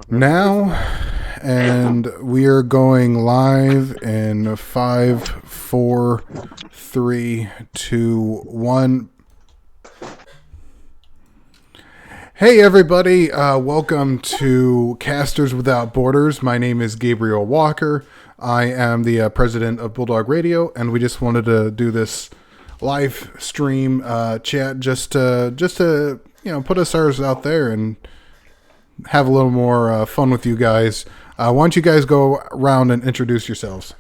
now, and we are going live in 5, 4, 3, 2, 1. Hey everybody, welcome to Casters Without Borders. My name is Gabriel Walker. I am the president of Bulldog Radio, and we just wanted to do this live stream chat just to put ourselves out there and have a little more fun with you guys. Why don't you guys go around and introduce yourselves?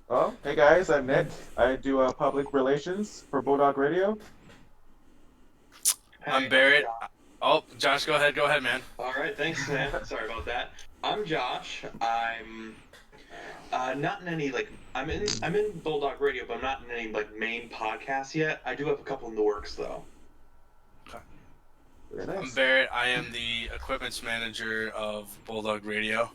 Oh, hey guys, I'm Nick. I do public relations for Bulldog Radio. I'm Barrett. Oh, Josh, go ahead, man. All right, thanks, man. Sorry about that. I'm Josh. I'm not in any I'm in Bulldog Radio, but I'm not in any main podcasts yet. I do have a couple in the works though. Very nice. I'm Barrett. I am the equipments manager of Bulldog Radio.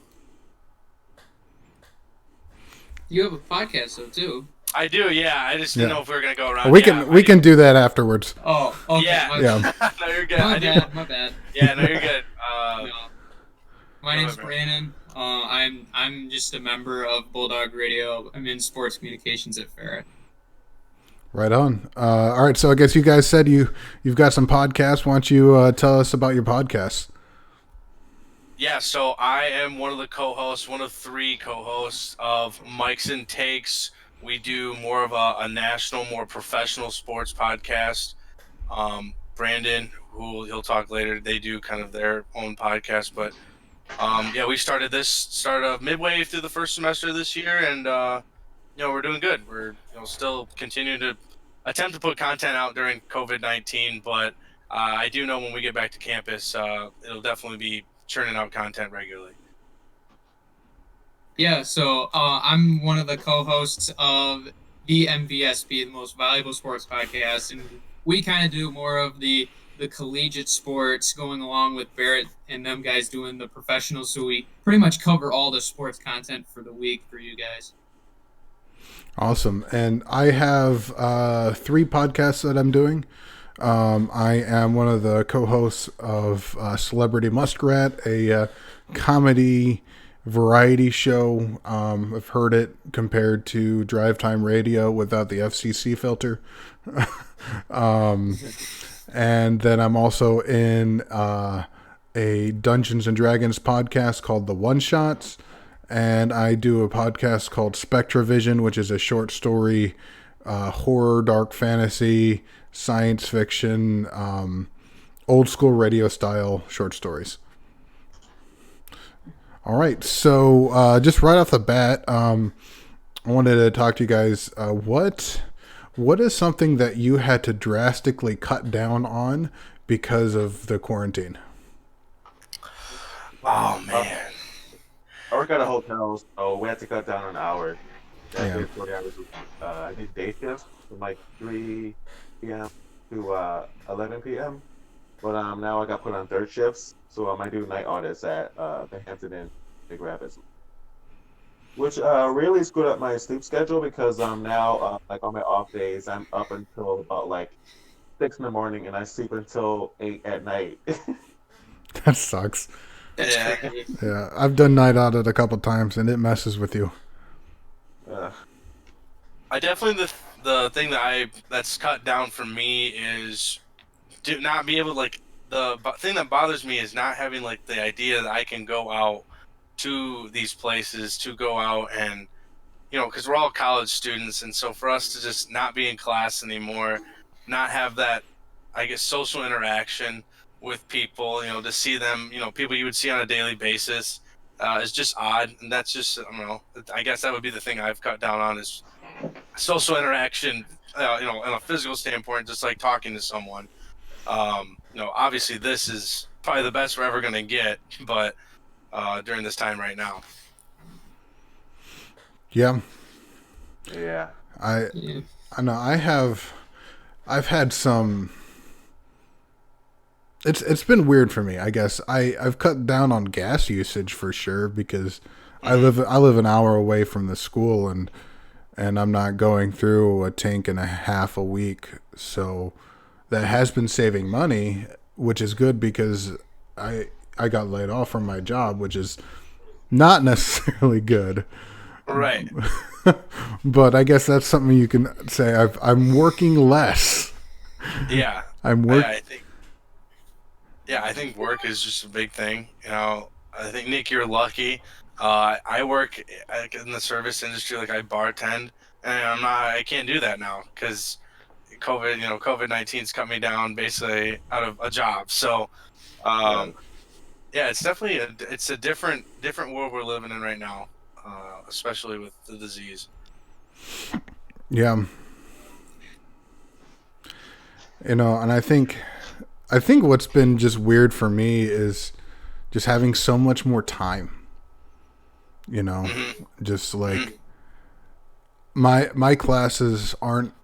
You have a podcast though too. I do, yeah. I just didn't know if we were gonna go around. We can do that afterwards. Oh, okay. Yeah. No, you're good. My bad. Yeah, no, you're good. No. My name's Brandon. I'm just a member of Bulldog Radio. I'm in sports communications at Ferret. Right on. All right, so I guess you guys said you've got some podcasts. Why don't you tell us about your podcasts? Yeah, so I am one of the co-hosts, one of 3 co-hosts of Mikes and Takes. We do more of a national, more professional sports podcast. Brandon, who he'll talk later, they do kind of their own podcast. But we started midway through the first semester of this year, and we're doing good. We're still continuing to attempt to put content out during COVID-19, but I do know when we get back to campus, it'll definitely be churning out content regularly. Yeah, so I'm one of the co-hosts of the MVSP, the Most Valuable Sports Podcast, and we kind of do more of the collegiate sports, going along with Barrett and them guys doing the professionals. So we pretty much cover all the sports content for the week for you guys. Awesome. And I have 3 podcasts that I'm doing. I am one of the co-hosts of Celebrity Muskrat, a comedy variety show. I've heard it compared to Drive Time Radio without the FCC filter. And then I'm also in a Dungeons and Dragons podcast called The One Shots. And I do a podcast called Spectravision, which is a short story, horror, dark fantasy, science fiction, old school radio style short stories. All right, so just right off the bat, I wanted to talk to you guys. What is something that you had to drastically cut down on because of the quarantine? Oh man, I work at a hotel, so we had to cut down an hour. Yeah. 40 hours. I did day shift from 3 p.m. to 11 p.m. But now I got put on third shifts, so I do night audits at the Hampton Inn, Big Rapids, which really screwed up my sleep schedule because now on my off days I'm up until about 6 in the morning and I sleep until 8 at night. That sucks. yeah. Yeah, I've done night audit a couple times and it messes with you. I definitely the thing that's cut down for me is to not be able the thing that bothers me is not having the idea that I can go out to these places, to go out and because we're all college students, and so for us to just not be in class anymore, not have that social interaction with people, to see them, people you would see on a daily basis, is just odd. And that's just, I don't know, I guess that would be the thing I've cut down on is social interaction, in a physical standpoint, just talking to someone. Obviously this is probably the best we're ever going to get, but during this time right now. Yeah. Yeah. I know I've had some. It's been weird for me, I guess. I've cut down on gas usage for sure because I live an hour away from the school and I'm not going through a tank and a half a week. So that has been saving money, which is good because I got laid off from my job, which is not necessarily good. Right. But I guess that's something you can say. I'm working less. Yeah. I'm working. I think work is just a big thing. I think, Nick, you're lucky. I work in the service industry, like I bartend, and I can't do that now because COVID-19's cut me down basically out of a job. So, it's definitely it's a different world we're living in right now, especially with the disease. Yeah. And I think what's been just weird for me is just having so much more time. Just like my classes aren't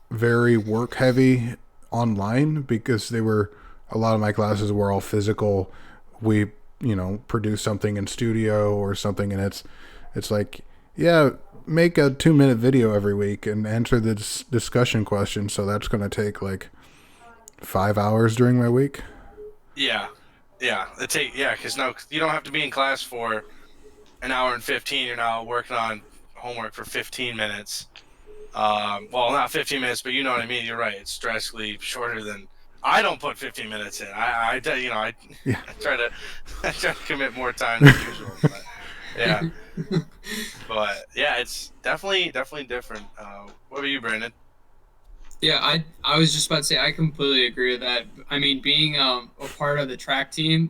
very work heavy online because a lot of my classes were all physical. We, produce something in studio or something, and it's like, yeah, make a 2-minute video every week and answer this discussion question. So that's going to take like 5 hours during my week. Yeah. Because now you don't have to be in class for an hour and 15. You're now working on homework for 15 minutes. Well, not 15 minutes, but you know what I mean. You're right. It's drastically shorter than. I don't put 15 minutes in. I try to commit more time than usual. But, yeah. But yeah, it's definitely different. What about you, Brandon? Yeah, I was just about to say I completely agree with that. I mean, being a part of the track team,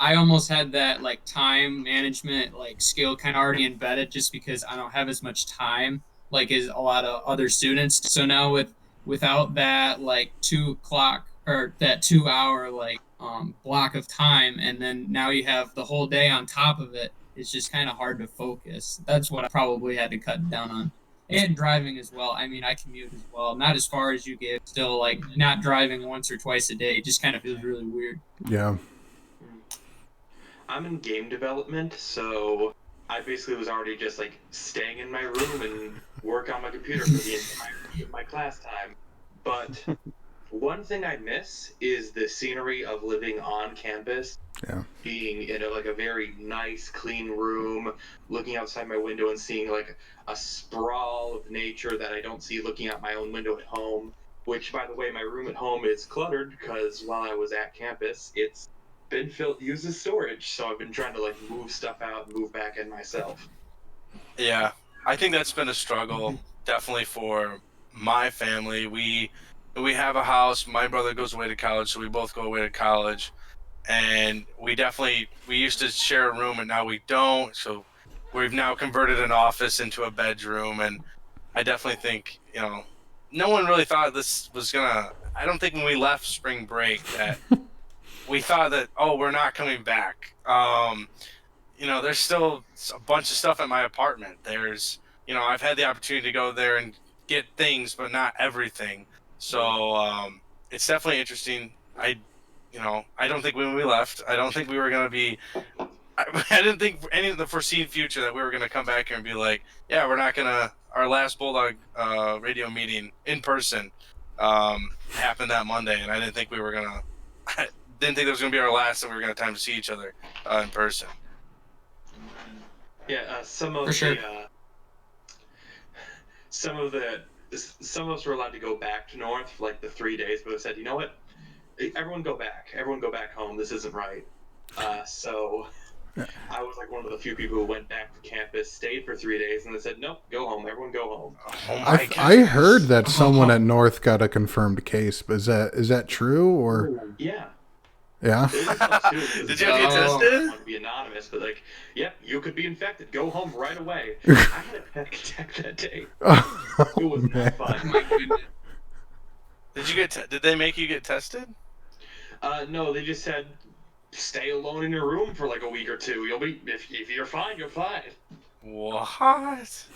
I almost had that like time management like skill kind of already embedded just because I don't have as much time like as a lot of other students. So now without that like 2 o'clock or that 2 hour like block of time, and then now you have the whole day on top of it, it's just kind of hard to focus. That's what I probably had to cut down on. And driving as well. I mean, I commute as well. Not as far as you get. Still, like, not driving once or twice a day just kind of feels really weird. Yeah. I'm in game development, so I basically was already just, like, staying in my room and work on my computer for the entirety of my class time. But one thing I miss is the scenery of living on campus. Yeah. Being in a very nice, clean room, looking outside my window and seeing like a sprawl of nature that I don't see looking out my own window at home. Which, by the way, my room at home is cluttered because while I was at campus, it's been used as storage. So I've been trying to like move stuff out and move back in myself. Yeah, I think that's been a struggle definitely for my family. We have a house. My brother goes away to college, so we both go away to college. And we used to share a room, and now we don't. So we've now converted an office into a bedroom. And I definitely think, no one really thought this was gonna. I don't think when we left spring break that we thought that, we're not coming back. There's still a bunch of stuff at my apartment. There's, I've had the opportunity to go there and get things, but not everything. So it's definitely interesting. I don't think when we left, I don't think we were going to be, I didn't think any of the foreseen future that we were going to come back here and be like, yeah, we're not going to, our last Bulldog radio meeting in person happened that Monday. And I didn't think there was going to be our last and we were going to have time to see each other in person. Yeah, some of us were allowed to go back to North for like the 3 days, but I said, you know what? Everyone go back home. This isn't right. So I was like one of the few people who went back to campus, stayed for 3 days, and they said, nope, go home. Everyone go home. I heard that someone at North got a confirmed case, but is that true or? Yeah. Yeah. Did you get tested? I want to be anonymous, but like, yep, you could be infected. Go home right away. I had a panic attack that day. It was not fun. My goodness. Did they make you get tested? No, they just said stay alone in your room for like a week or two. You'll be if you're fine, you're fine. What?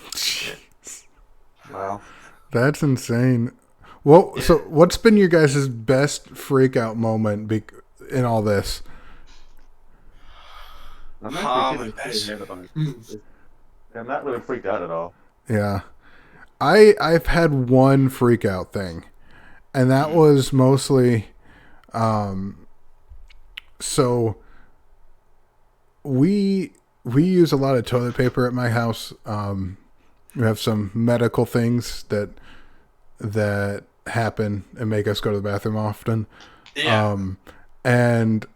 Wow. That's insane. Well, yeah. So what's been your guys' best freak out moment in all this? I'm not really freaked out at all. Yeah. I've had one freak out thing, and that was mostly so we use a lot of toilet paper at my house. We have some medical things that happen and make us go to the bathroom often. Yeah. And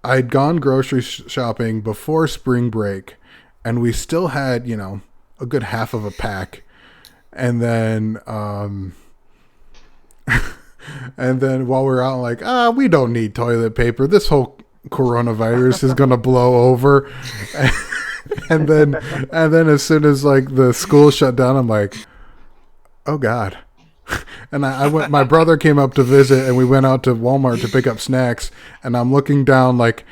I'd gone grocery shopping before spring break, and we still had, a good half of a pack. And then, and then while we're out, like, we don't need toilet paper. This whole coronavirus is going to blow over. And then as soon as like the school shut down, I'm like, oh God. And I went, my brother came up to visit, and we went out to Walmart to pick up snacks, and I'm looking down like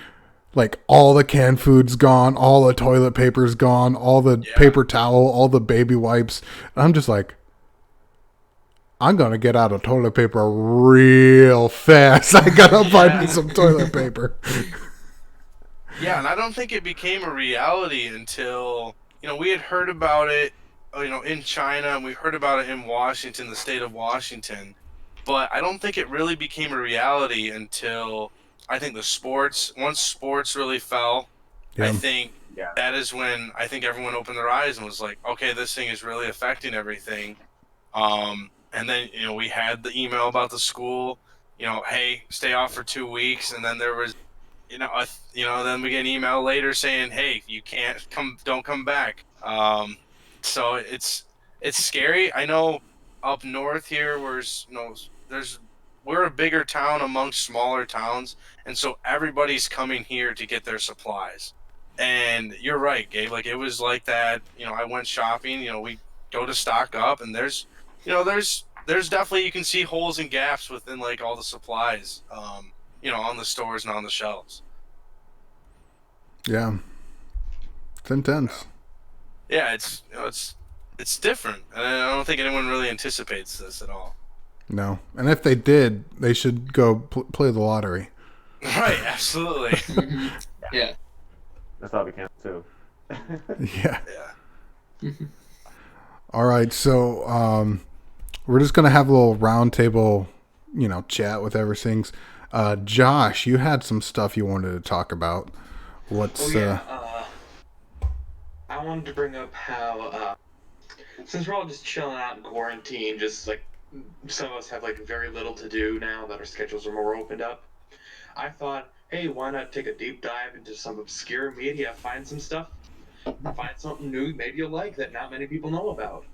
all the canned food's gone, all the toilet paper's gone, all the paper towel, all the baby wipes. And I'm just like, I'm going to get out of toilet paper real fast. I got to find me some toilet paper. Yeah, and I don't think it became a reality until, we had heard about it, in China, and we heard about it in Washington, the state of Washington. But I don't think it really became a reality until, I think once sports really fell, I think that is when I think everyone opened their eyes and was like, okay, this thing is really affecting everything. And then, we had the email about the school, hey, stay off for 2 weeks. And then there was, then we get an email later saying, hey, you can't don't come back. So it's scary. I know up north here, we're a bigger town amongst smaller towns, and so everybody's coming here to get their supplies. And you're right, Gabe. Like, it was like that. I went shopping. We go to stock up, and there's definitely, you can see holes and gaps within like all the supplies, on the stores and on the shelves. Yeah, it's intense. Yeah, it's different, and I don't think anyone really anticipates this at all. No, and if they did, they should go play the lottery. Right, absolutely. Yeah. That's all we can too. Yeah. All right, so we're just gonna have a little roundtable, chat with everything. Josh, you had some stuff you wanted to talk about. I wanted to bring up how, since we're all just chilling out in quarantine, just like some of us have like very little to do now that our schedules are more opened up, I thought, hey, why not take a deep dive into some obscure media, find some stuff, find something new maybe you'll like that not many people know about.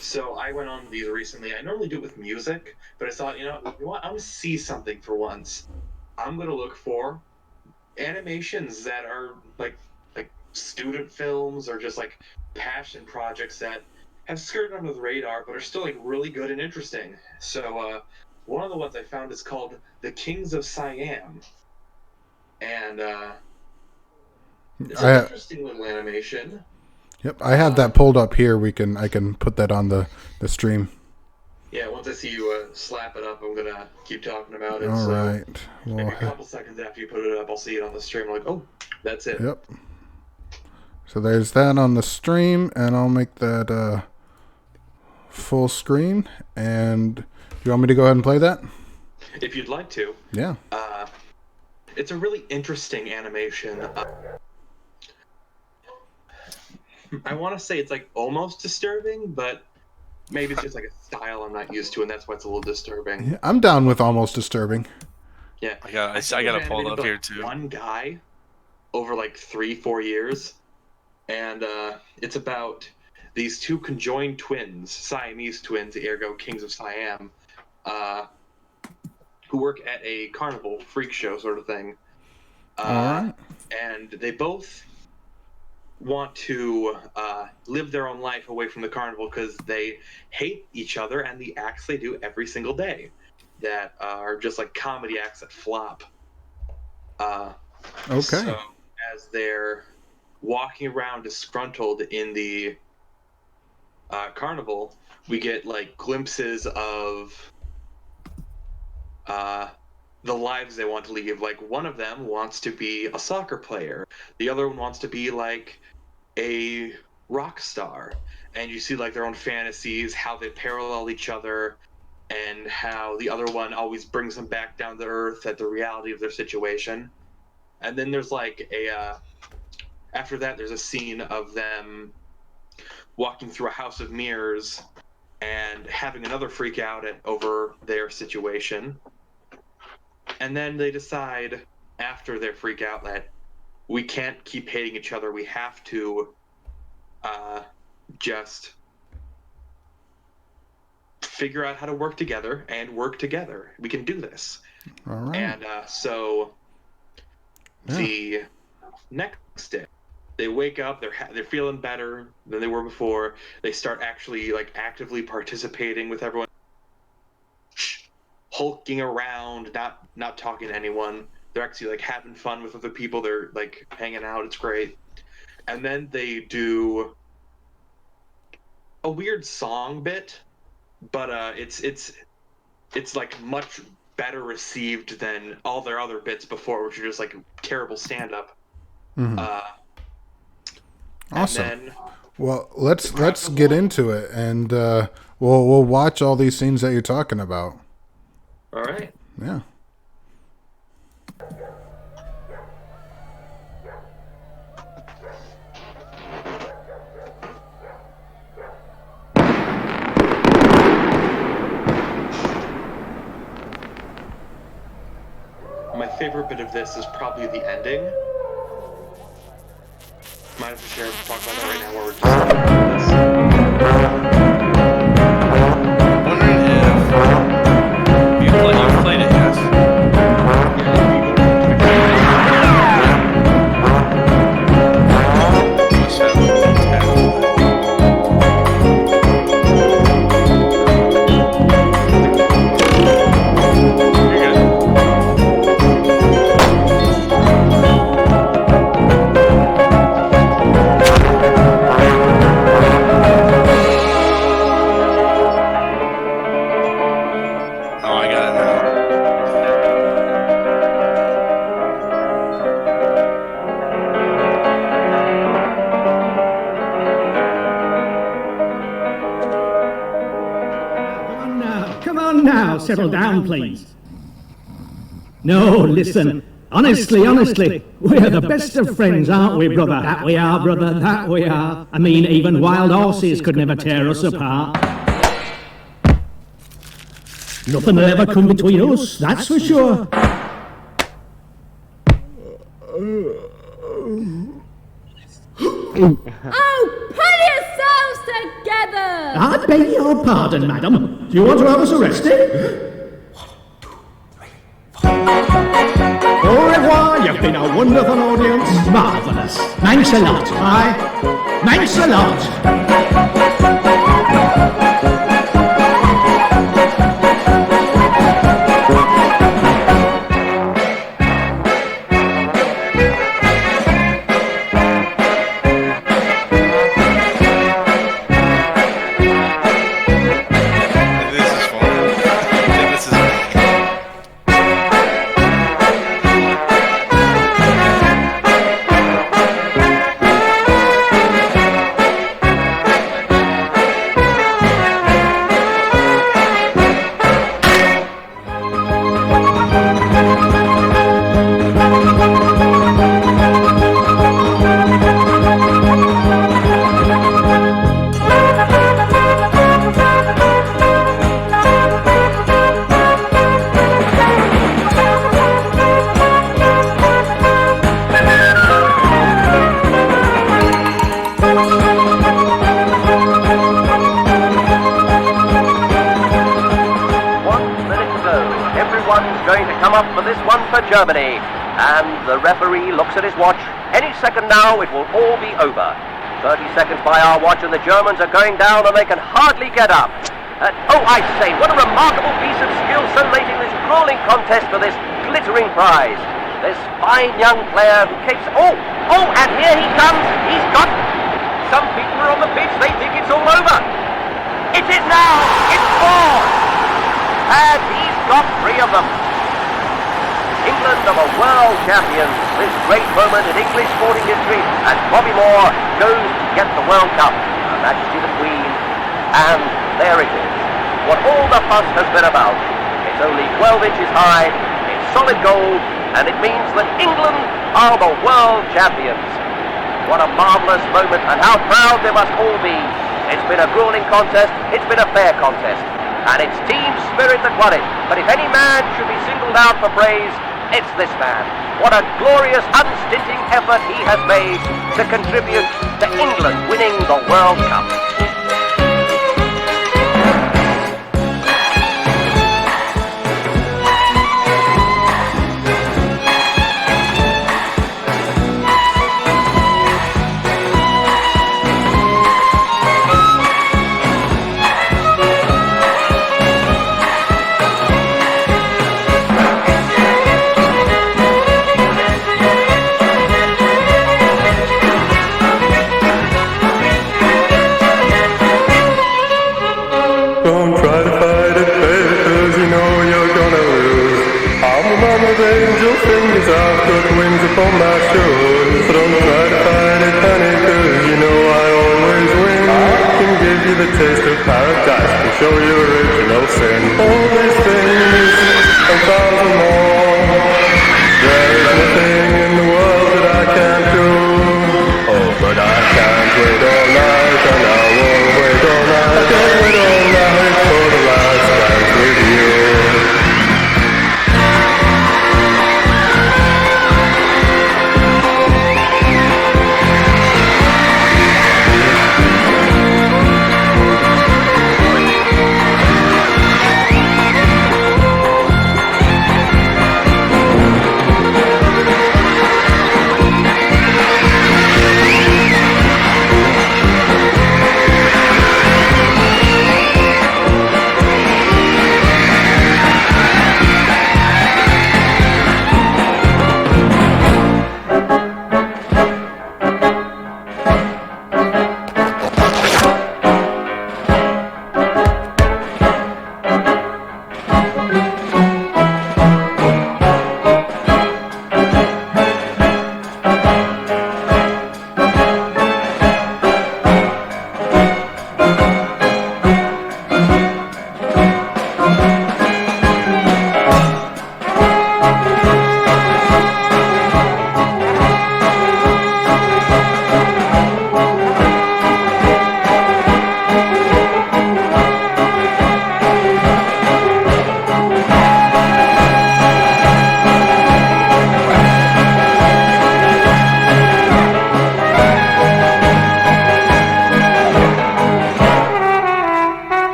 So I went on these recently. I normally do it with music, but I thought, you know what, I'm going to see something for once. I'm going to look for animations that are like student films or just like passion projects that have skirted under the radar but are still like really good and interesting. So one of the ones I found is called The Kings of Siam, and it's an interesting little animation. Yep, I have that pulled up here. I can put that on the stream. Yeah, once I see you slap it up, I'm gonna keep talking about it. All right. Well, maybe a couple seconds after you put it up, I'll see it on the stream. I'm like, oh, that's it. Yep. So there's that on the stream, and I'll make that full screen. And do you want me to go ahead and play that? If you'd like to. Yeah. It's a really interesting animation. I want to say it's like almost disturbing, but maybe it's just like a style I'm not used to, and that's why it's a little disturbing. Yeah, I'm down with almost disturbing. Yeah. I got to pull it up here too. One guy over like 3-4 years, and it's about these two conjoined twins, Siamese twins, ergo Kings of Siam, who work at a carnival freak show sort of thing. All right. And they both want to live their own life away from the carnival because they hate each other and the acts they do every single day that are just like comedy acts that flop. Okay. So as they're walking around disgruntled in the carnival, we get like glimpses of the lives they want to lead. Like, one of them wants to be a soccer player. The other one wants to be like a rock star. And you see like their own fantasies, how they parallel each other, and how the other one always brings them back down to earth at the reality of their situation. And then there's like after that, there's a scene of them walking through a house of mirrors and having another freak out over their situation. And then they decide after their freak out that we can't keep hating each other. We have to just figure out how to work together and work together. We can do this. All right. And so the next day, they wake up, they're feeling better than they were before. They start actually like actively participating with everyone, hulking around, not talking to anyone. They're actually like having fun with other people. They're like hanging out. It's great. And then they do a weird song bit, but it's like much better received than all their other bits before, which are just like terrible stand-up. Mm-hmm. Awesome. Then, well, let's get into it, and we'll watch all these scenes that you're talking about. All right. Yeah. My favorite bit of this is probably the ending. Might have to share talk about that right now while we're just talking about this. Wondering if you've played it, yes. Must have You're good. Oh, I got it now. Come on now, settle down, please. No, listen. Honestly, we're the best of friends, aren't we, brother? That we are, brother, that we are. I mean, even wild horses could never tear us apart. Nothing will ever come between us, that's for sure. Oh, pull yourselves together! I beg your pardon, madam. Do you want to have us arrested? Au revoir, you've been a wonderful audience. Marvellous. Thanks a lot, aye? Thanks a lot. This is fun. This is going to come up for this one for Germany. And the referee looks at his watch. Any second now, it will all be over. 30 seconds by our watch, and the Germans are going down, and they can hardly get up. Oh, I say, what a remarkable piece of skill so late in this grueling contest for this glittering prize. This fine young player who keeps... Oh, and here he comes. He's got... Some people are on the pitch. They think it's all over. It is now. It's 4. And he's got 3 of them. England are the world champions. This great moment in English sporting history, and Bobby Moore goes to get the World Cup. Her Majesty the Queen. And there it is. What all the fuss has been about. It's only 12 inches high. It's solid gold. and it means that England are the world champions. What a marvellous moment, and how proud they must all be. It's been a grueling contest, it's been a fair contest, and it's team spirit that won it. But if any man should be singled out for praise, it's this man. What a glorious, unstinting effort he has made to contribute to England winning the World Cup. On my shoulders, so don't try to fight it, honey, 'cause you know I always win. I can give you the taste of paradise and show you original sin. All these things and thousand more. There is nothing in the world that I can't do. Oh, but I can't wait all night, and I won't wait all night. I can't wait all night for the last dance with you.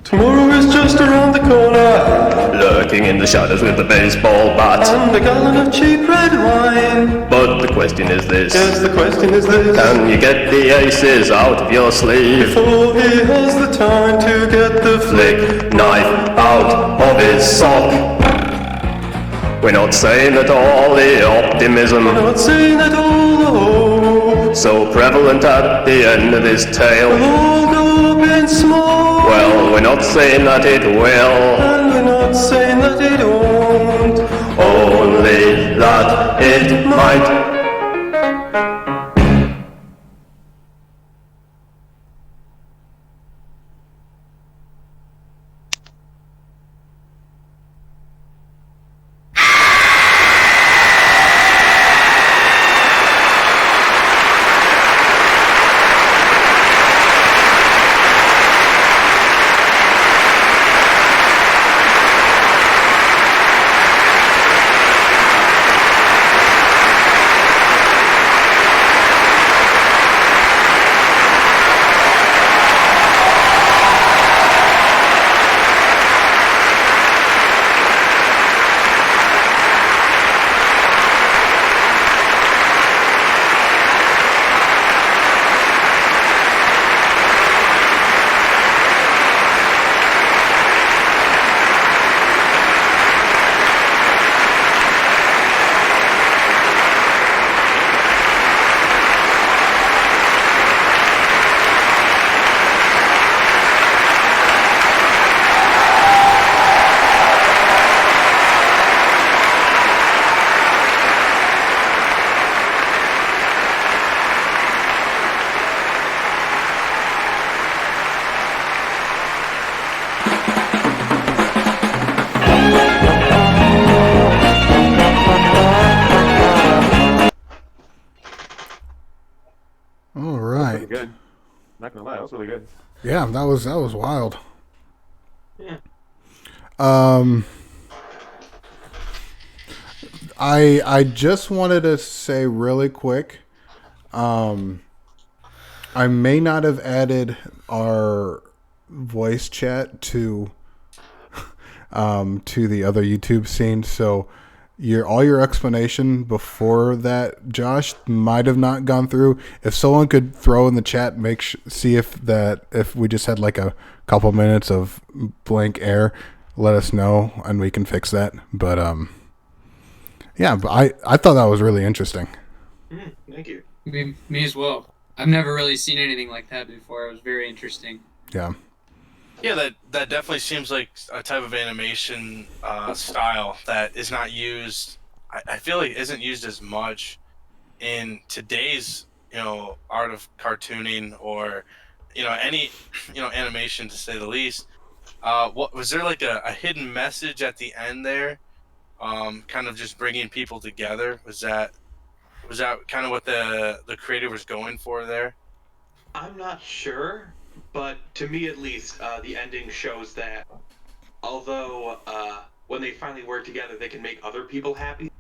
Tomorrow is just around the corner, lurking in the shadows with a baseball bat and a gallon of cheap red wine. But the question is this. Yes, the question is this. Can you get the aces out of your sleeve before he has the time to get the flick knife out of his sock? We're not saying that all the optimism, we're not saying that all the hope so prevalent at the end of this tale will all go up in smoke. Well, we're not saying that it will, and we're not saying that it won't. Only say that it might. All right. Pretty good. Not gonna lie, that was really good. Yeah, that was wild. Yeah. I just wanted to say really quick, I may not have added our voice chat to the other YouTube scene, so all your explanation before that, Josh, might have not gone through. If someone could throw in the chat, see if we just had like a couple minutes of blank air, let us know and we can fix that. But yeah, but I thought that was really interesting. Thank you. Me as well. I've never really seen anything like that before. It was very interesting. Yeah. Yeah, that definitely seems like a type of animation style that is not used. I feel like isn't used as much in today's art of cartooning or any animation, to say the least. What was there like a hidden message at the end there? Kind of just bringing people together. Was that kind of what the creator was going for there? I'm not sure, but to me at least, the ending shows that although when they finally work together, they can make other people happy,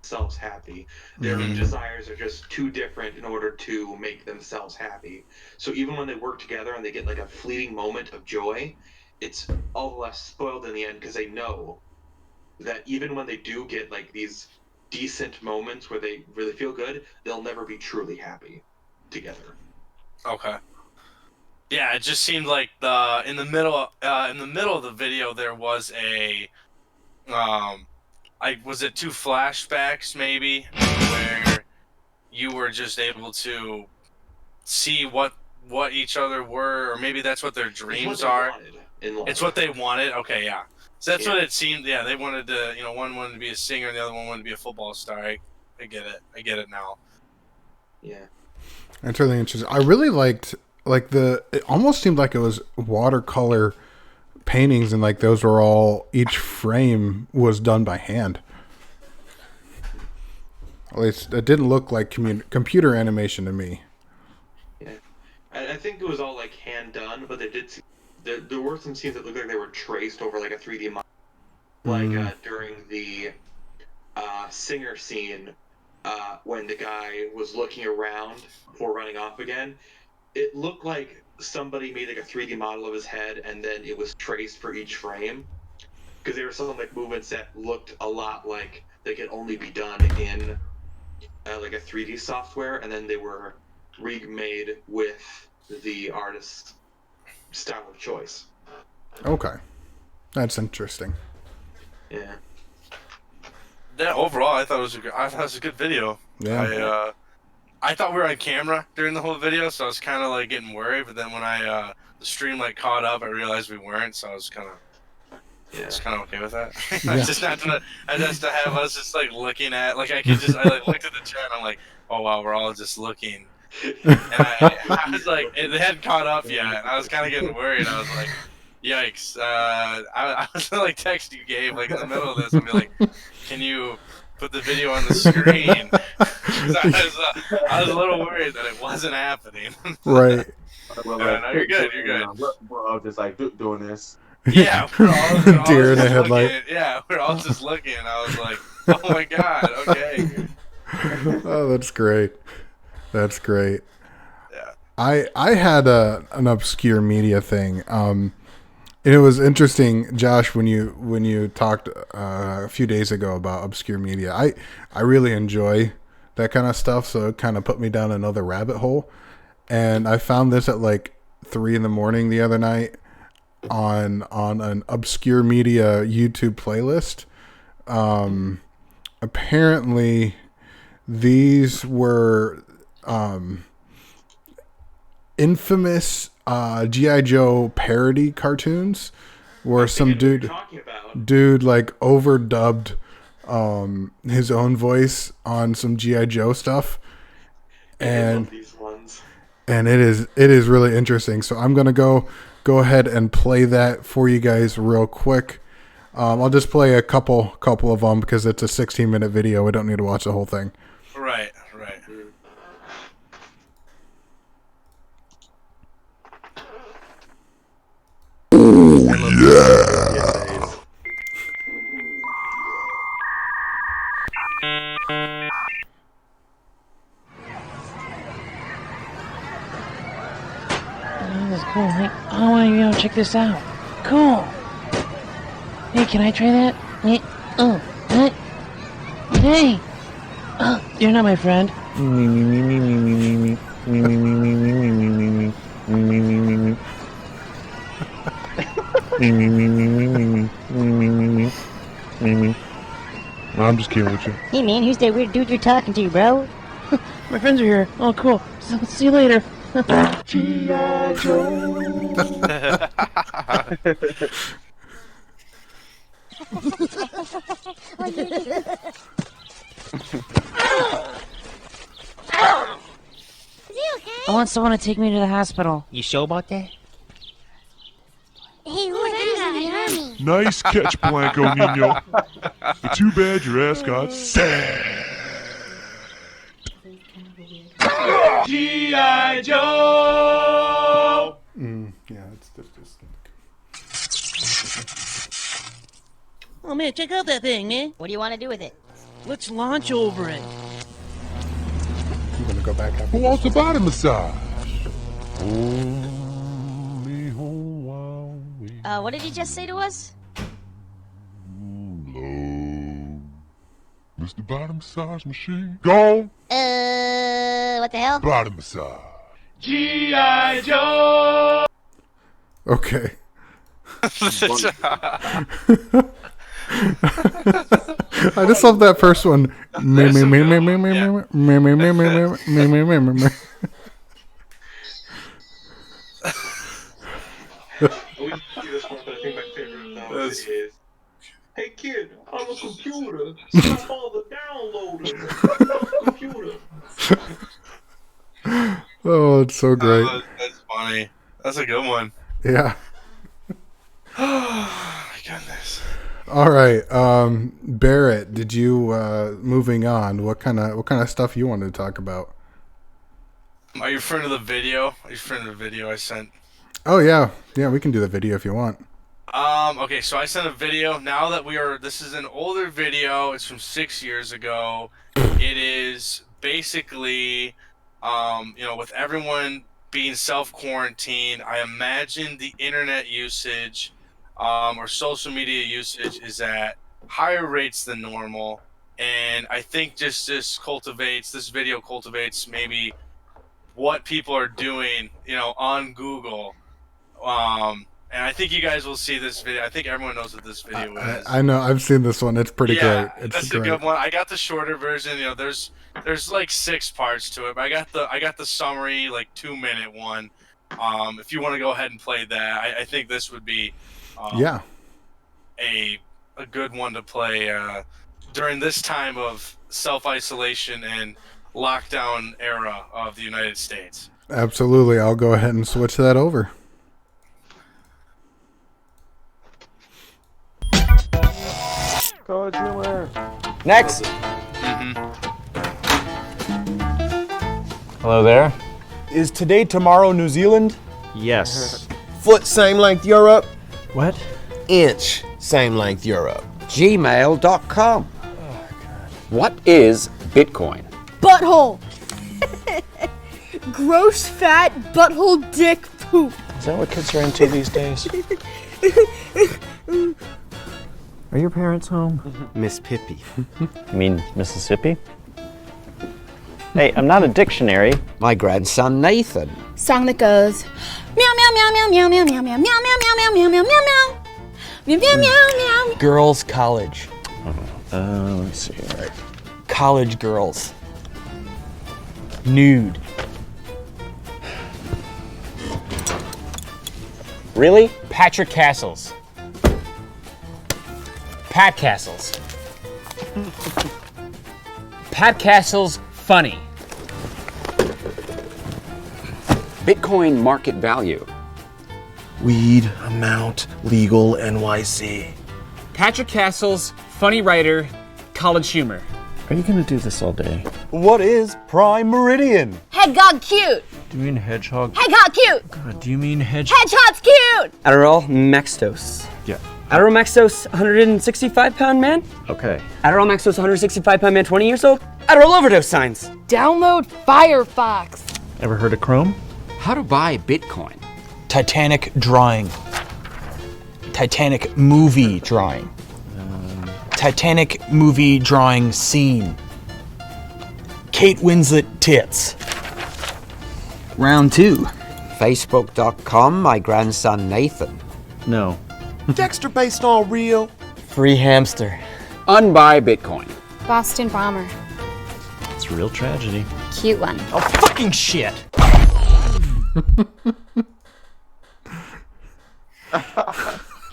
themselves happy. Their desires are just too different in order to make themselves happy. So even when they work together and they get like a fleeting moment of joy, it's all the less spoiled in the end because they know that even when they do get like these decent moments where they really feel good, they'll never be truly happy together. Okay. Yeah, it just seemed like in the middle of the video there was was it two flashbacks maybe where you were just able to see what each other were, or maybe that's what their dreams are. It's what they wanted. Okay, yeah. So that's what it seemed. Yeah, they wanted to. One wanted to be a singer, and the other one wanted to be a football star. I get it. I get it now. Yeah. That's really interesting. I really liked it almost seemed like it was watercolor paintings, and like those were all, each frame was done by hand. At least it didn't look like computer animation to me. Yeah, I think it was all like hand done, but there were some scenes that looked like they were traced over like a 3D model. Like during the singer scene, when the guy was looking around before running off again, it looked like somebody made like a 3D model of his head and then it was traced for each frame. Because there were some like movements that looked a lot like they could only be done in like a 3D software, and then they were remade with the artist's style of choice. Okay. That's interesting. Yeah. Yeah, overall, I thought it was a good video. Yeah. I thought we were on camera during the whole video, so I was kind of like getting worried. But then when the stream like caught up, I realized we weren't. So I was kind of It's kind of okay with that. Yeah. I just to have us just like looking at, like I could just, I like looked at the chat and I'm like, oh wow, we're all just looking. And I was like, they hadn't caught up yet, and I was kind of getting worried. I was like, yikes. I was gonna like text you, Gabe, like in the middle of this and be like, can you put the video on the screen? 'Cause I was a little worried that it wasn't happening. Right. Well, No, you're good. You're good. We're all just like doing this. Yeah, we're all Deer in just a headlight. looking. Yeah, we're all just looking. I was like, oh my god, okay. Oh, that's great. That's great. Yeah. I had an obscure media thing. And it was interesting, Josh, when you talked a few days ago about obscure media. I really enjoy that kind of stuff, so it kind of put me down another rabbit hole. And I found this at like 3 a.m. the other night on an obscure media YouTube playlist. Apparently these were infamous G.I. Joe parody cartoons where some dude like overdubbed his own voice on some G.I. Joe stuff. And it is really interesting. So I'm gonna go ahead and play that for you guys real quick. I'll just play a couple of them because it's a 16-minute video. We don't need to watch the whole thing. Right. This is cool. Hey, I want to check this out. Cool. Hey, can I try that? Hey, hey. You're not my friend. I'm just kidding with you. Hey man, who's that weird dude you're talking to, bro? My friends are here. Oh, cool. So, see you later. G.I. Joe. I want someone to take me to the hospital. You sure about that? Hey, who's that? Nice catch, Blanco Nino. But too bad your ass got sad. G.I. Joe! Yeah, it's just... Oh man, check out that thing, man. What do you want to do with it? Let's launch over it. I'm gonna go back up. Who wants a body massage? What did he just say to us? Low. Mr. Body Massage Machine. Go! What the hell? Body massage. G.I. Joe! Okay. I just love that first one. We can see this one, but I think my favorite though is, hey kid, I'm a computer. Stop all the downloading. I'm a computer. Oh, it's so great. That's funny. That's a good one. Yeah. Oh my goodness. All right, Barrett, did you moving on? What kind of stuff you wanted to talk about? Are you referring to the video? Are you referring to the video I sent? Oh yeah, we can do the video if you want. Okay, so I sent a video. Now that this is an older video. It's from 6 years ago. It is basically, with everyone being self-quarantined, I imagine the internet usage, or social media usage is at higher rates than normal. And I think this video cultivates maybe what people are doing, on Google. And I think you guys will see this video. I think everyone knows what this video is. I know. I've seen this one. It's pretty great. That's a good one. I got the shorter version. There's like 6 parts to it, but I got the summary, like 2-minute one. If you want to go ahead and play that, I think this would be. Yeah. a good one to play during this time of self-isolation and lockdown era of the United States. Absolutely. I'll go ahead and switch that over. Coach Humor. Next. Hello there. Is today tomorrow New Zealand? Yes. Foot same length Europe. What? Inch same length Europe. Gmail.com. What is Bitcoin? Butthole. Gross, fat, butthole, dick, poop. Is that what kids are into these days? Are your parents home? Miss Pippi. You mean Mississippi? Hey, I'm not a dictionary. My grandson Nathan. Song that goes meow meow meow meow meow meow meow meow meow meow meow meow meow meow meow meow meow meow. Girls' college. Let's see. Right. College girls. Nude. Really? Patrick Castles. Pat Castles. Pat Castles funny. Bitcoin market value. Weed amount legal NYC. Patrick Castles funny writer, college humor. Are you gonna do this all day? What is Prime Meridian? Head got cute. Do you mean hedgehog? Head got cute. God, do you mean hedgehog? Hedgehog's cute. Adderall Max Dose. Yeah. Adderall Max Dose, 165-pound man. Okay. Adderall Max Dose, 165-pound man, 20 years old. Adderall overdose signs. Download Firefox. Ever heard of Chrome? How to buy Bitcoin. Titanic drawing. Titanic movie drawing. Titanic movie drawing scene. Kate Winslet tits. Round 2. Facebook.com, my grandson Nathan. No. Dexter based on real. Free hamster. Unbuy Bitcoin. Boston Bomber. It's a real tragedy. Cute one. Oh, fucking shit.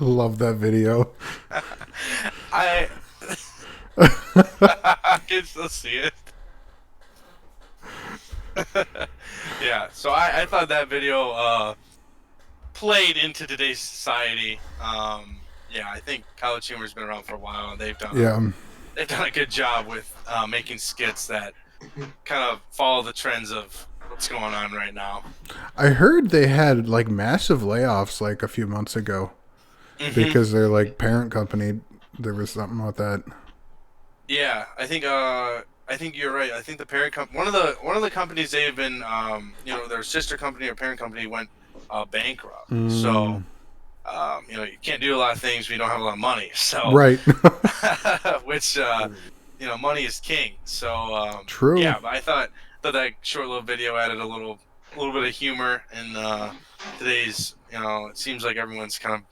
Love that video. I can still see it. Yeah, so I thought that video played into today's society. Yeah, I think College Humor's been around for a while, and they've done a good job with making skits that kind of follow the trends of what's going on right now. I heard they had like massive layoffs like a few months ago because their like parent company, there was something with that. Yeah, I think you're right. I think the parent company, one of the companies they've been, their sister company or parent company went bankrupt. So, you can't do a lot of things when you don't have a lot of money. So, right. Which, money is king. So, true. Yeah, but I thought that short little video added a little bit of humor in today's. It seems like everyone's kind of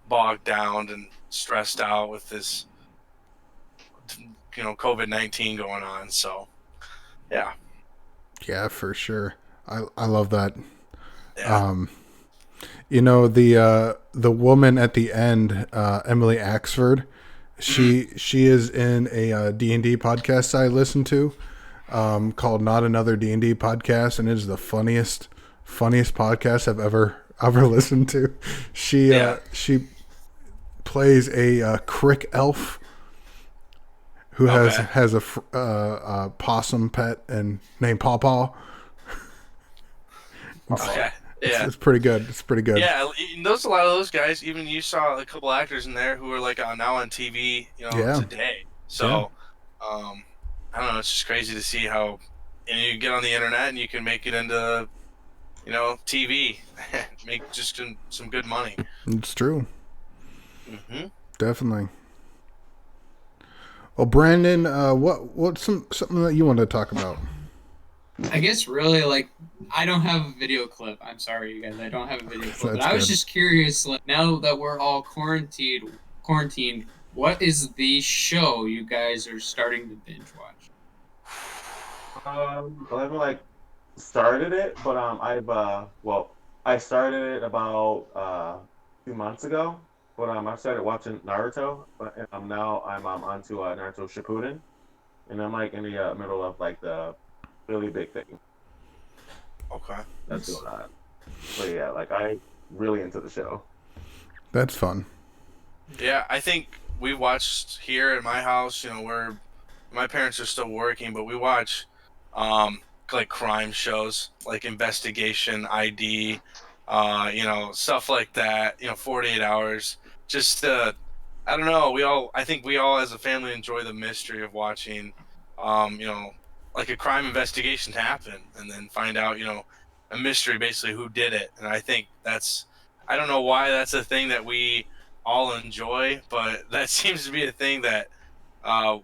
bogged down and stressed out with this. COVID-19 going on, so yeah. Yeah, for sure. I love that. Yeah. The woman at the end, Emily Axford, she is in a D&D podcast I listen to, called Not Another D&D Podcast, and it is the funniest podcast I've ever listened to. She plays a crick elf who has a possum pet and named Paw Paw. Okay. Yeah. It's pretty good. It's pretty good. Yeah, there's a lot of those guys. Even you saw a couple actors in there who are like now on TV, today. So, I don't know. It's just crazy to see how, you get on the internet and you can make it into, TV, make just some good money. It's true. Mm-hmm. Definitely. Well, Brandon, what's something that you wanted to talk about? I guess really I don't have a video clip. I'm sorry, you guys. I don't have a video clip. But I was just curious. Now that we're all quarantined, what is the show you guys are starting to binge watch? I haven't started it, but I started it about 2 months ago. But I started watching Naruto, but now I'm onto Naruto Shippuden, and I'm like in the middle of like the really big thing. Okay. That's going on. But yeah, like I really into the show. That's fun. Yeah, I think we watched here at my house. Where my parents are still working, but we watch like crime shows, like Investigation ID, stuff like that. 48 Hours. Just I don't know. I think we all as a family enjoy the mystery of watching, like a crime investigation happen and then find out, a mystery, basically who did it. And I think I don't know why that's a thing that we all enjoy, but that seems to be a thing that, we'll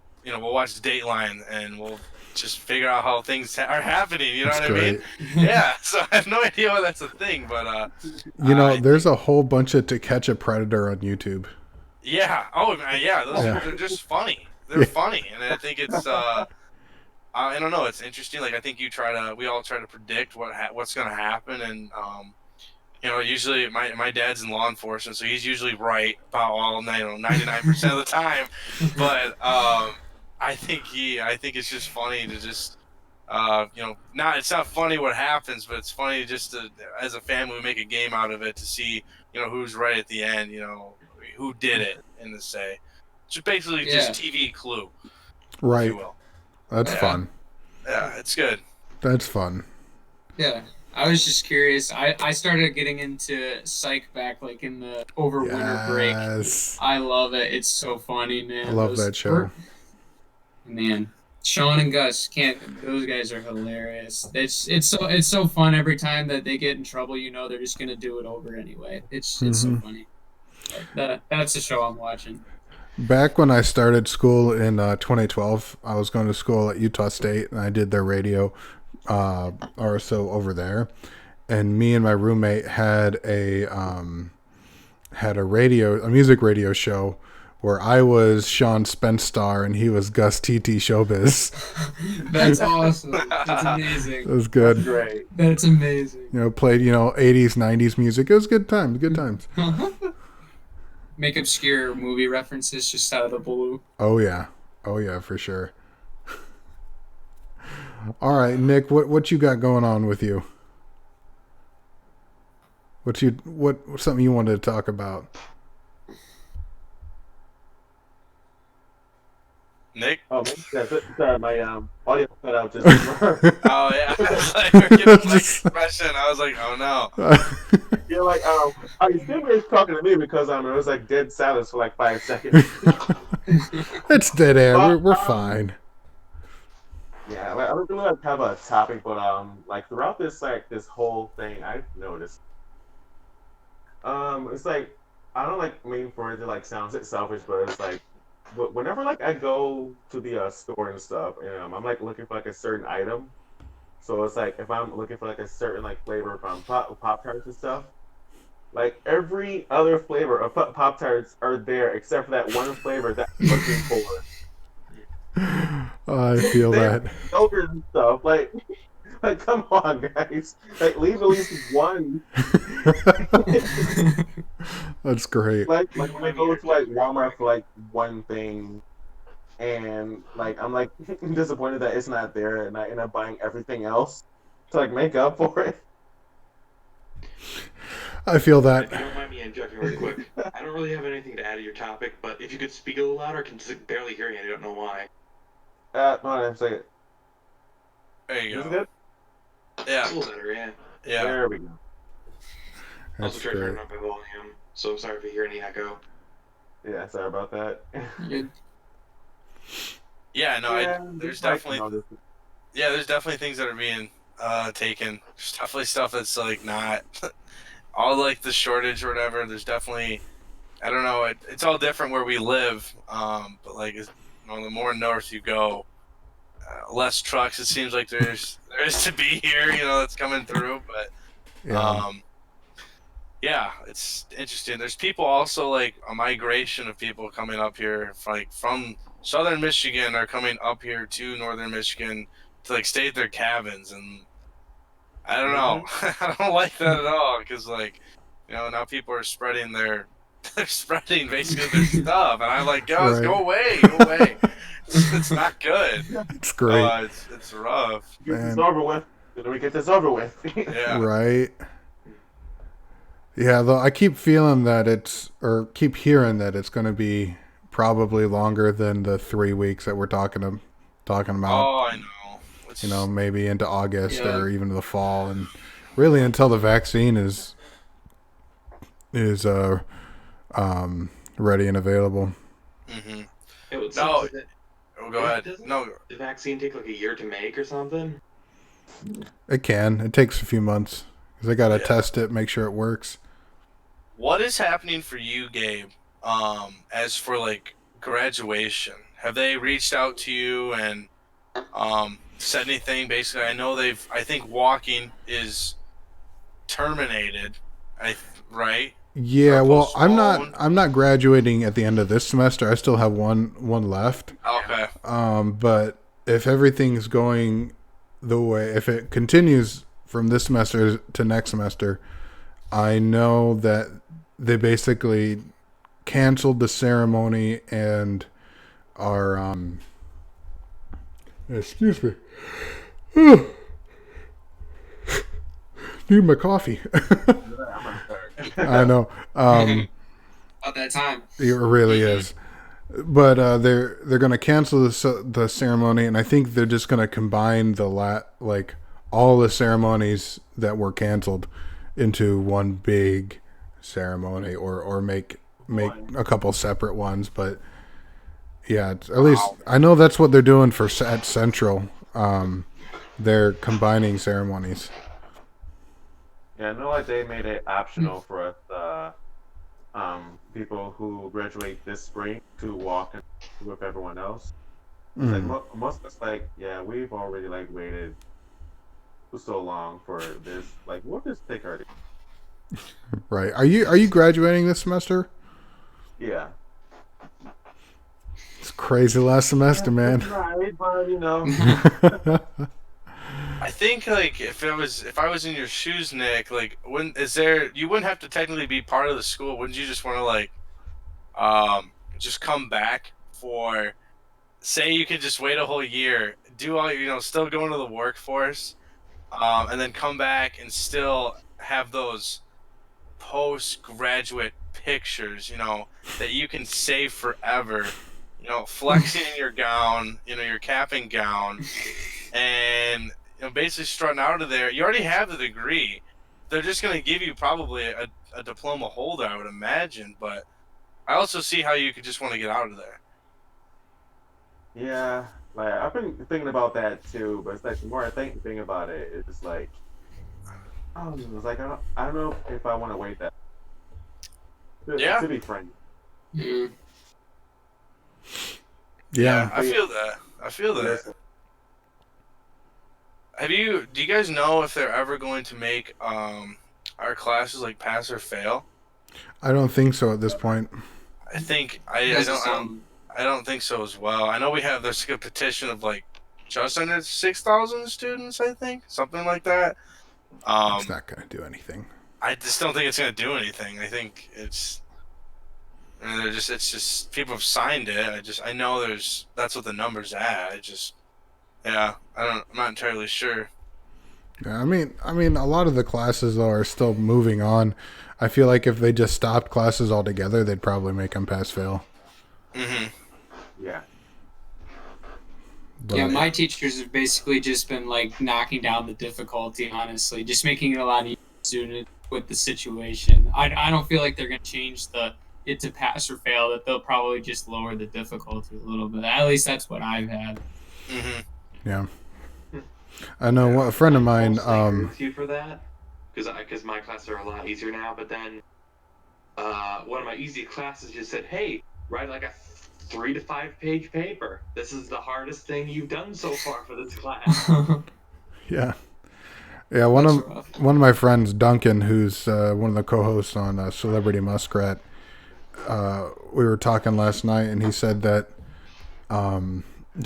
watch Dateline and we'll just figure out how things are happening. You know That's what I mean? Yeah. So I have no idea why that's a thing, but there's a whole bunch of To Catch a Predator on YouTube. yeah. Oh man, yeah. They're just funny. They're funny, and I think it's I don't know. It's interesting. Like I think we all try to predict what's going to happen, and usually my dad's in law enforcement, so he's usually right about all 99% of the time. But I think it's just funny to just it's not funny what happens, but it's funny just to, as a family, we make a game out of it to see who's right at the end, who did it in the say. Just basically just TV Clue. Right. If you will. That's fun. Yeah, it's good. That's fun. Yeah. I was just curious. I started getting into Psych back like in the winter break. I love it. It's so funny, man. I love that show. Man, Sean and Gus those guys are hilarious. It's so fun every time that they get in trouble. They're just gonna do it over anyway. It's so funny. That's the show I'm watching. Back when I started school in 2012, I was going to school at Utah State, and I did their radio RSO over there. And me and my roommate had a music radio show where I was Sean Spence-Star and he was Gus TT Showbiz. That's awesome. That's amazing. It was good. That's great. That's amazing. Played 80s, 90s music. It was good times. Good times. Make obscure movie references just out of the blue. Oh yeah, for sure. All right, Nick, what you got going on with you? What's something you wanted to talk about? Nick? Oh, sorry, my audio cut out just. Oh yeah, I was like, we're getting like expression. I was like, oh no. You're like, I assume you're talking to me because it was like dead silence for like 5 seconds. It's dead air. We're fine. Yeah, I don't really have a topic, but like throughout this whole thing, I've noticed, it's like I don't mean for it to sound selfish, but it's like whenever I go to the store and stuff, and I'm looking for a certain item. So it's like if I'm looking for a certain flavor from Pop-Tarts and stuff, every other flavor of Pop-Tarts are there except for that one flavor that I'm looking for. I feel that. Yogurt and stuff, come on, guys! Leave at least one. That's great. When I go to Walmart for one thing, and I'm disappointed that it's not there, and I end up buying everything else to make up for it. I feel that. If you don't mind me interjecting really quick, I don't really have anything to add to your topic, but if you could speak a little louder, I can just barely hear you. I don't know why. No, I'm saying. There you go. Is it good? Yeah. A little better, yeah. Yeah. There we go. Also try to turn up my volume, so I'm sorry if you hear any echo. Yeah, sorry about that. Yeah, no, there's definitely there's definitely things that are being taken. There's definitely stuff that's not all the shortage or whatever. There's definitely, I don't know, it's all different where we live, but the more north you go, less trucks it seems like there is to be here, that's coming through. But yeah, it's interesting. There's people also a migration of people coming up here from southern Michigan are coming up here to northern Michigan to stay at their cabins, and I don't know. I don't like that at all because now people are spreading their they're spreading basically their stuff, and I'm like, guys, Right. go away. It's not good. It's great. It's rough. Get this over with. Then we get this over with. Yeah. Right. Yeah, though I keep feeling that keep hearing that it's going to be probably longer than the 3 weeks that we're talking about. Oh, I know. Maybe into August or even the fall, and really until the vaccine is ready and available. Mm-hmm. Go ahead. Doesn't No, the vaccine take like a year to make or something? It can. It takes a few months because they got to test it, make sure it works. what is happening for you, Gabe? As for like graduation, have they reached out to you and said anything? Basically, I know I think walking is terminated. Right? Yeah, well, I'm not graduating at the end of this semester. I still have one left. Okay. But if everything's going the way, if it continues from this semester to next semester, I know that they basically canceled the ceremony and are excuse me. Need my coffee. I know. About that time. It really is. But they're going to cancel the ceremony, and I think they're just going to combine all the ceremonies that were canceled into one big ceremony, or make a couple separate ones. But yeah, at least I know that's what they're doing at Central. They're combining ceremonies. Yeah, I know like they made it optional for us, people who graduate this spring to walk with everyone else. Like most of us, we've already waited for so long for this. Like, we'll just take our. Right? Are you graduating this semester? Yeah. It's crazy last semester, man. Right, but I think if I was in your shoes, Nick, you wouldn't have to technically be part of the school. Wouldn't you just want to just come back for, say you could just wait a whole year, do all still go into the workforce, and then come back and still have those postgraduate pictures, that you can save forever, flexing in your gown, your cap and gown, and basically strutting out of there. You already have the degree. They're just going to give you probably a diploma holder, I would imagine. But I also see how you could just want to get out of there. Yeah, I've been thinking about that too. But it's the more I think about it, it's I don't know if I want to wait that. To be frank. Yeah, I feel that. Do you guys know if they're ever going to make our classes pass or fail? I don't think so at this point. I think I don't think so as well. I know there's a petition of just under 6,000 students, I think, something like that. It's not going to do anything. I just don't think it's going to do anything. I think it's just people have signed it. I know that's what the number's at. I'm not entirely sure. Yeah, I mean, a lot of the classes though are still moving on. I feel like if they just stopped classes altogether, they'd probably make them pass fail. Mm-hmm. Yeah. But, yeah, my teachers have basically just been knocking down the difficulty. Honestly, just making it a lot easier with the situation. I don't feel like they're gonna change it to pass or fail. That they'll probably just lower the difficulty a little bit. At least that's what I've had. Mm-hmm. Yeah. I know a friend of mine. I agree with you for that, because my classes are a lot easier now. But then, one of my easy classes just said, "Hey, write a 3 to 5 page paper. This is the hardest thing you've done so far for this class." Yeah. Yeah, one of my friends, Duncan, who's one of the co-hosts on Celebrity Muskrat. We were talking last night, and he said that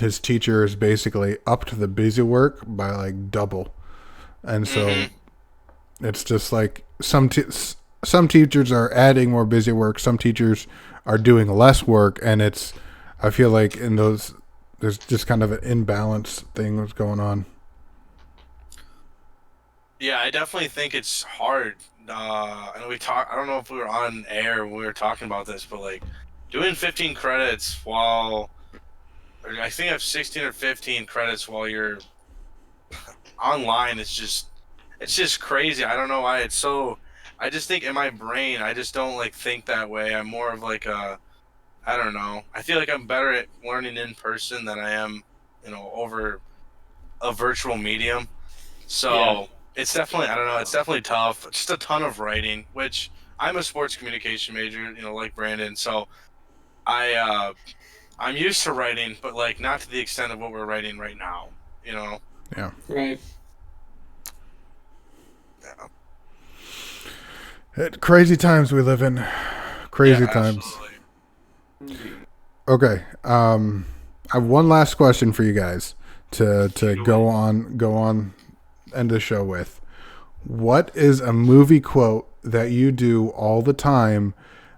his teacher is basically upped the busy work by double, and so it's just some some teachers are adding more busy work, some teachers are doing less work, and I feel like in those there's just kind of an imbalance thing that's going on. Yeah, I definitely think it's hard. I don't know if we were on air when we were talking about this, but like doing 15 credits while I think I have 16 or 15 credits while you're online it's just crazy. I don't know why it's so. I just think in my brain, I just don't like think that way. I'm more of like I don't know. I feel like I'm better at learning in person than I am, over a virtual medium. So it's definitely, I don't know, it's definitely tough. Just a ton of writing, which I'm a sports communication major, like Brandon. So I'm used to writing, but like not to the extent of what we're writing right now, Yeah. Right. Crazy times we live in. Crazy times. Absolutely. Okay. I have one last question for you guys to go on end the show with. What is a movie quote that you do all the time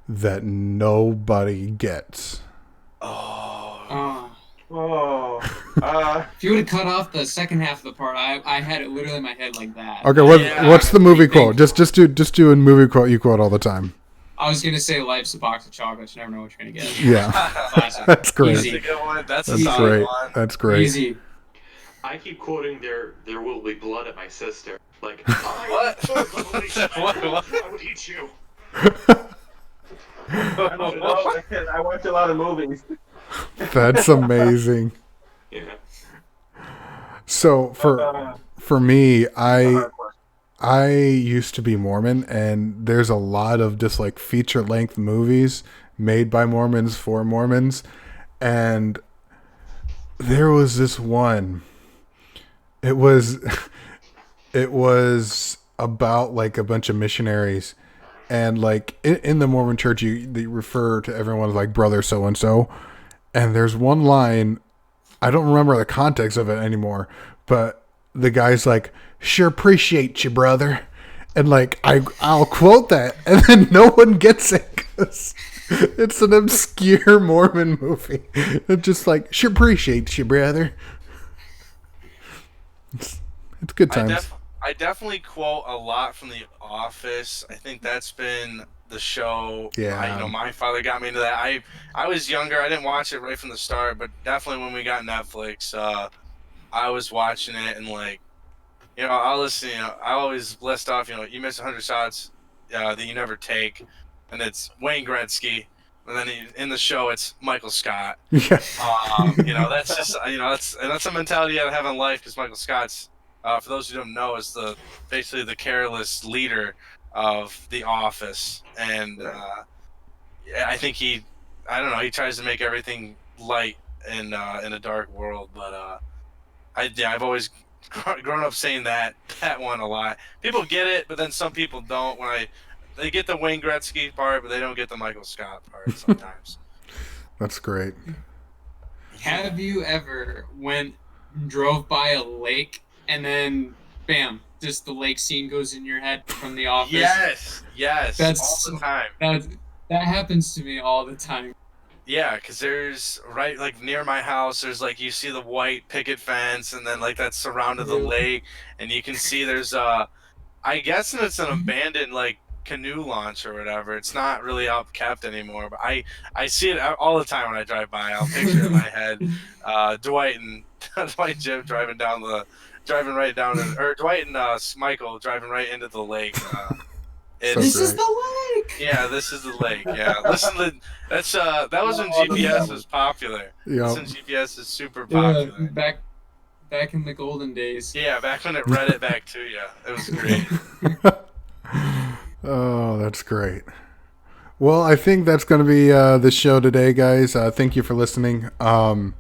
that nobody gets? If you would have cut off the second half of the part, I had it literally in my head like that. Okay, what's the movie quote? Just do a movie quote you quote all the time. I was gonna say life's a box of chocolates. You never know what you're gonna get. Yeah. That's great. Easy. That's That's great. That's great. Easy. I keep quoting there will be blood at my sister. Like, what? I would eat you. I watch a lot of movies. That's amazing. Yeah. So for me, I used to be Mormon, and there's a lot of just like feature length movies made by Mormons for Mormons, and there was this one. It was about like a bunch of missionaries, and like in the Mormon church, they refer to everyone as like brother so and so, and there's one line, I don't remember the context of it anymore, but the guy's like, "Sure appreciate you, brother," and like I'll quote that, and then no one gets it because it's an obscure Mormon movie. It's just like, "Sure appreciate you, brother." It's good times. I definitely quote a lot from The Office. I think that's been the show. Yeah. My father got me into that. I was younger. I didn't watch it right from the start, but definitely when we got Netflix, I was watching it and like, I'll listen. I always list off. You miss 100 shots that you never take, and it's Wayne Gretzky. And then in the show, it's Michael Scott. Yeah. That's just that's a mentality I have in life because Michael Scott's, for those who don't know, is basically the careless leader of The Office, and I think he tries to make everything light in a dark world. But I've always grown up saying that one a lot. People get it, but then some people don't. They get the Wayne Gretzky part, but they don't get the Michael Scott part sometimes. That's great. Have you ever drove by a lake and then, bam, just the lake scene goes in your head from The Office? Yes, That's all the time. That happens to me all the time. Yeah, because there's right like near my house. There's like you see the white picket fence, and then like that's surrounded the lake, and you can see there's I guess it's an abandoned like canoe launch or whatever. It's not really upkept anymore, but I see it all the time when I drive by. I'll picture it in my head Dwight and Jim driving right down or Dwight and Michael driving right into the lake. This is the lake. Yeah, this is the lake. Yeah, listen to that was when GPS was popular. Yeah, that's when GPS is super popular. Back in the golden days. Yeah, back when it read it back to you. It was great. Oh, that's great. Well, I think that's going to be the show today, guys. Thank you for listening. You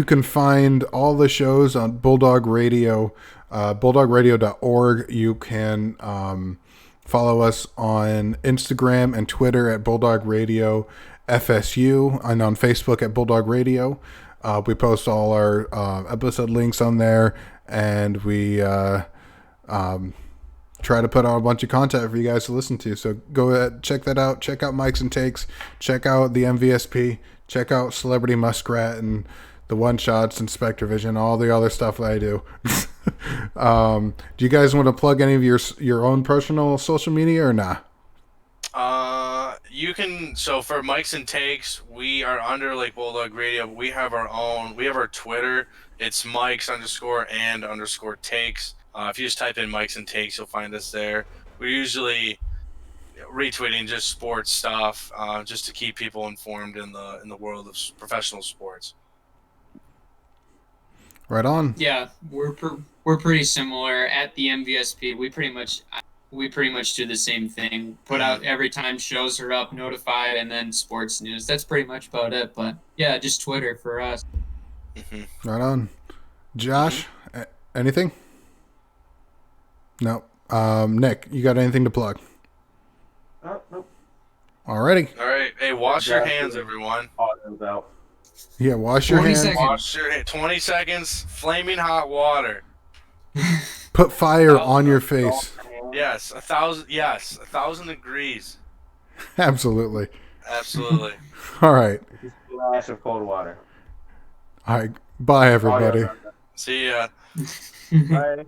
can find all the shows on Bulldog Radio, bulldogradio.org. You can follow us on Instagram and Twitter at Bulldog Radio FSU, and on Facebook at Bulldog Radio. We post all our episode links on there, and we try to put out a bunch of content for you guys to listen to. So go ahead, check that out. Check out Mikes and Takes. Check out the MVSP. Check out Celebrity Muskrat and the One Shots and Spectre Vision, all the other stuff that I do. Do you guys want to plug any of your own personal social media or nah? You can. So for Mikes and Takes, we are under like Bulldog Radio. But we have our own. We have our Twitter. It's Mikes_and_takes. If you just type in Mikes and Takes, you'll find us there. We're usually retweeting just sports stuff, just to keep people informed in the world of professional sports. Right on. Yeah, we're pretty similar at the MVSP. We pretty much do the same thing. Put out every time shows are up, notified, and then sports news. That's pretty much about it. But yeah, just Twitter for us. Right on. Josh, anything? No. Nick, you got anything to plug? Nope. Alrighty. All right. Hey, wash your hands, everyone. Out. Yeah, wash your hands. Wash your hands. 20 seconds. Flaming hot water. Put fire on your face. Yes, 1,000 degrees. Absolutely. Absolutely. All right. Splash of cold water. All right. Bye, everybody. See ya. Bye.